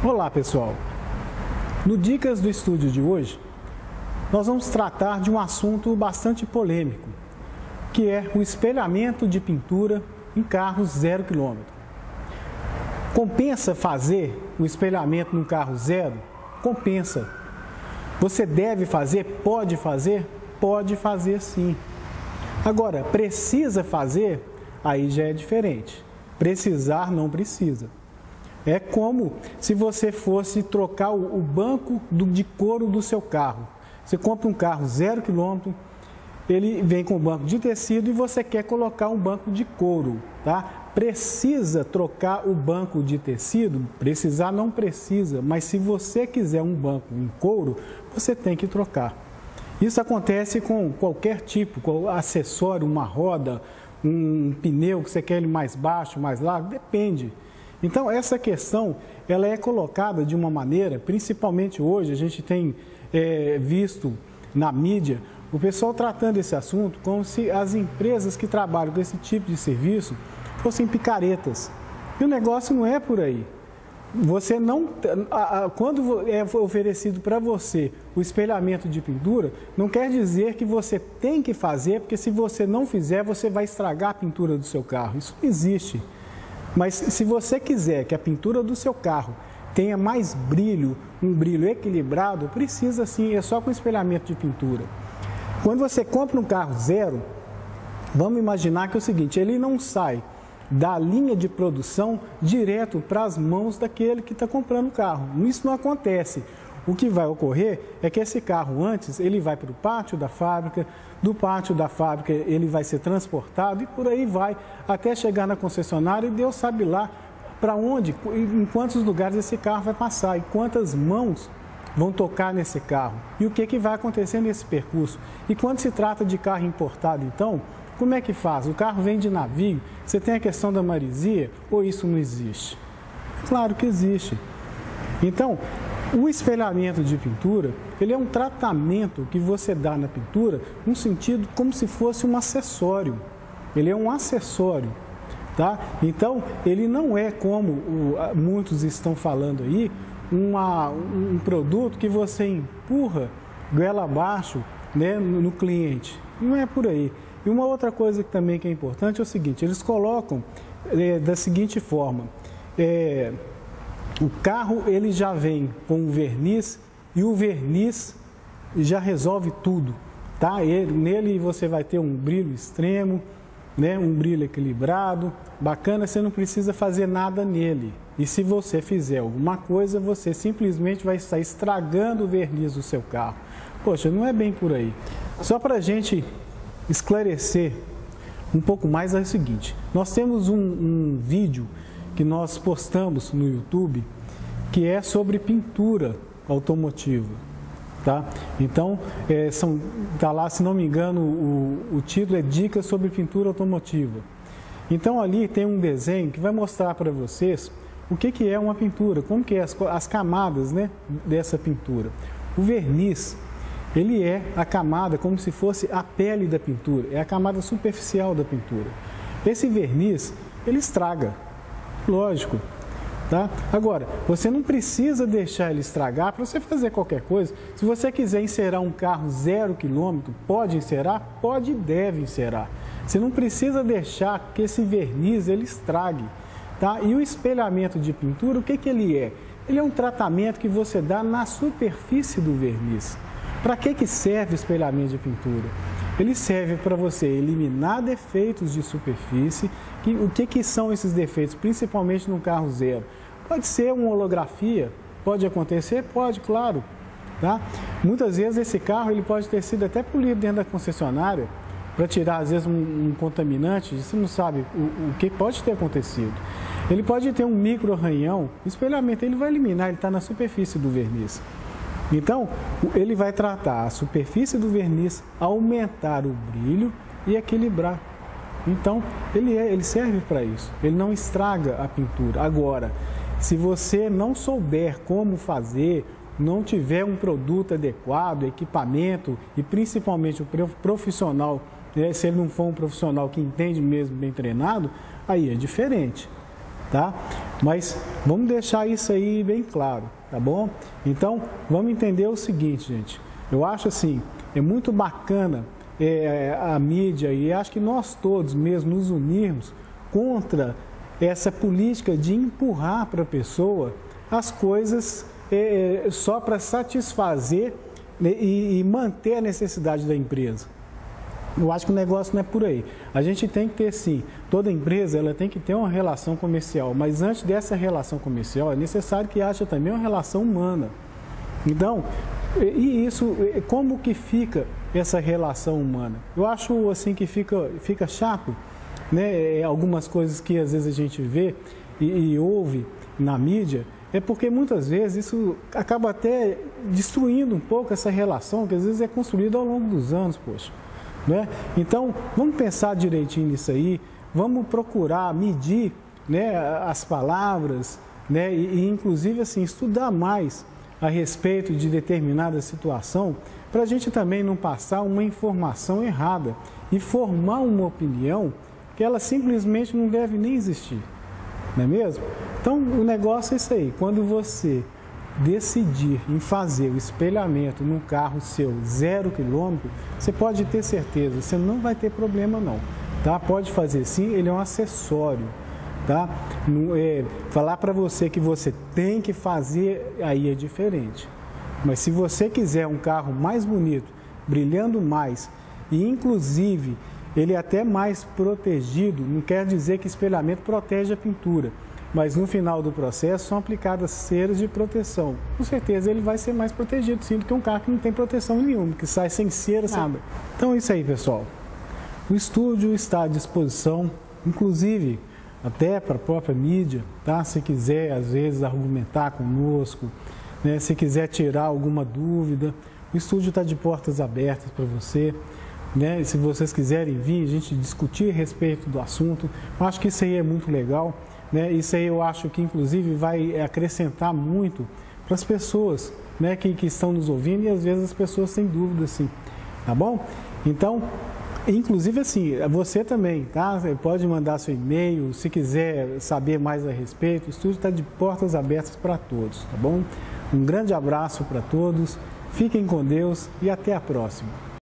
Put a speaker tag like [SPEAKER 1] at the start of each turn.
[SPEAKER 1] Olá pessoal, no Dicas do Estúdio de hoje, nós vamos tratar de um assunto bastante polêmico, que é o espelhamento de pintura em carros 0 km. Compensa fazer o espelhamento num carro zero? Compensa. Você deve fazer? Pode fazer? Pode fazer sim. Agora, precisa fazer? Aí já é diferente. Precisar não precisa. É como se você fosse trocar o banco de couro do seu carro. Você compra um carro 0 km, ele vem com banco de tecido e você quer colocar um banco de couro, tá? Precisa trocar o banco de tecido? Precisar não precisa, mas se você quiser um banco em couro, você tem que trocar. Isso acontece com qualquer tipo, com acessório, uma roda, um pneu que você quer ele mais baixo, mais largo, depende. Então, essa questão, ela é colocada de uma maneira, principalmente hoje, a gente tem visto na mídia, o pessoal tratando esse assunto como se as empresas que trabalham com esse tipo de serviço fossem picaretas. E o negócio não é por aí. Você não, quando é oferecido para você o espelhamento de pintura, não quer dizer que você tem que fazer, porque se você não fizer, você vai estragar a pintura do seu carro. Isso não existe. Mas se você quiser que a pintura do seu carro tenha mais brilho, um brilho equilibrado, precisa sim, é só com espelhamento de pintura. Quando você compra um carro zero, vamos imaginar que é o seguinte, ele não sai da linha de produção direto para as mãos daquele que está comprando o carro. Isso não acontece. O que vai ocorrer é que esse carro antes, ele vai para o pátio da fábrica, do pátio da fábrica ele vai ser transportado e por aí vai, até chegar na concessionária e Deus sabe lá para onde, em quantos lugares esse carro vai passar e quantas mãos vão tocar nesse carro e o que vai acontecer nesse percurso. E quando se trata de carro importado, então, como é que faz? O carro vem de navio, você tem a questão da maresia ou isso não existe? Claro que existe. Então, o espelhamento de pintura, ele é um tratamento que você dá na pintura, no sentido como se fosse um acessório. Ele é um acessório, tá? Então, ele não é como muitos estão falando aí, um produto que você empurra goela abaixo, né, no cliente. Não é por aí. E uma outra coisa que também que é importante é o seguinte, eles colocam da seguinte forma, o carro ele já vem com um verniz e o verniz já resolve tudo, tá? Nele você vai ter um brilho extremo, né? Um brilho equilibrado, bacana, você não precisa fazer nada nele. E se você fizer alguma coisa, você simplesmente vai estar estragando o verniz do seu carro. Poxa, não é bem por aí. Só para a gente esclarecer um pouco mais é o seguinte, nós temos um vídeo que nós postamos no YouTube, que é sobre pintura automotiva, tá? Então, tá lá, se não me engano, o título é Dicas sobre Pintura Automotiva. Então, ali tem um desenho que vai mostrar para vocês o que é uma pintura, como que é as camadas, né, dessa pintura. O verniz, ele é a camada como se fosse a pele da pintura, é a camada superficial da pintura. Esse verniz, ele estraga. Lógico, tá? Agora, você não precisa deixar ele estragar para você fazer qualquer coisa. Se você quiser encerar um carro 0 km, pode encerar? Pode e deve encerar. Você não precisa deixar que esse verniz ele estrague, tá? E o espelhamento de pintura, o que ele é? Ele é um tratamento que você dá na superfície do verniz. Para que serve o espelhamento de pintura? Ele serve para você eliminar defeitos de superfície. O que são esses defeitos, principalmente no carro zero? Pode ser uma holografia, pode acontecer? Pode, claro. Tá? Muitas vezes esse carro ele pode ter sido até polido dentro da concessionária para tirar, às vezes, um contaminante, você não sabe o que pode ter acontecido. Ele pode ter um micro arranhão, o espelhamento ele vai eliminar, ele está na superfície do verniz. Então, ele vai tratar a superfície do verniz, aumentar o brilho e equilibrar. Então, ele serve para isso, ele não estraga a pintura. Agora, se você não souber como fazer, não tiver um produto adequado, equipamento e principalmente o profissional, se ele não for um profissional que entende mesmo, bem treinado, aí é diferente. tá? Mas vamos deixar isso aí bem claro, tá bom? Então, vamos entender o seguinte, gente. Eu acho assim, é muito bacana a mídia e acho que nós todos mesmo nos unirmos contra essa política de empurrar para a pessoa as coisas só para satisfazer e manter a necessidade da empresa. Eu acho que o negócio não é por aí. A gente tem que ter, sim, toda empresa ela tem que ter uma relação comercial, mas antes dessa relação comercial é necessário que haja também uma relação humana. Então, e isso, como que fica essa relação humana? Eu acho assim que fica chato, né? Algumas coisas que às vezes a gente vê e ouve na mídia, é porque muitas vezes isso acaba até destruindo um pouco essa relação que às vezes é construída ao longo dos anos, poxa. Né? Então, vamos pensar direitinho nisso aí, vamos procurar medir, né, as palavras, né, e inclusive assim, estudar mais a respeito de determinada situação, para a gente também não passar uma informação errada e formar uma opinião que ela simplesmente não deve nem existir, não é mesmo? Então, o negócio é isso aí, quando você decidir em fazer o espelhamento num carro seu 0 km, você pode ter certeza, você não vai ter problema não, tá? Pode fazer sim, ele é um acessório, tá? Falar para você que você tem que fazer, aí é diferente. Mas se você quiser um carro mais bonito, brilhando mais e inclusive ele é até mais protegido, não quer dizer que espelhamento protege a pintura, mas no final do processo são aplicadas ceras de proteção. Com certeza ele vai ser mais protegido sim do que um carro que não tem proteção nenhuma, que sai sem cera, sem nada. Então é isso aí, pessoal. O estúdio está à disposição, inclusive até para a própria mídia, tá? Se quiser às vezes argumentar conosco, né? Se quiser tirar alguma dúvida, o estúdio está de portas abertas para você. Né? E se vocês quiserem vir, a gente discutir a respeito do assunto, eu acho que isso aí é muito legal. Né? Isso aí eu acho que inclusive vai acrescentar muito para as pessoas, né, que estão nos ouvindo e às vezes as pessoas têm dúvidas, sim, tá bom? Então, inclusive assim, você também, tá? Você pode mandar seu e-mail, se quiser saber mais a respeito, o estúdio está de portas abertas para todos, tá bom? Um grande abraço para todos, fiquem com Deus e até a próxima.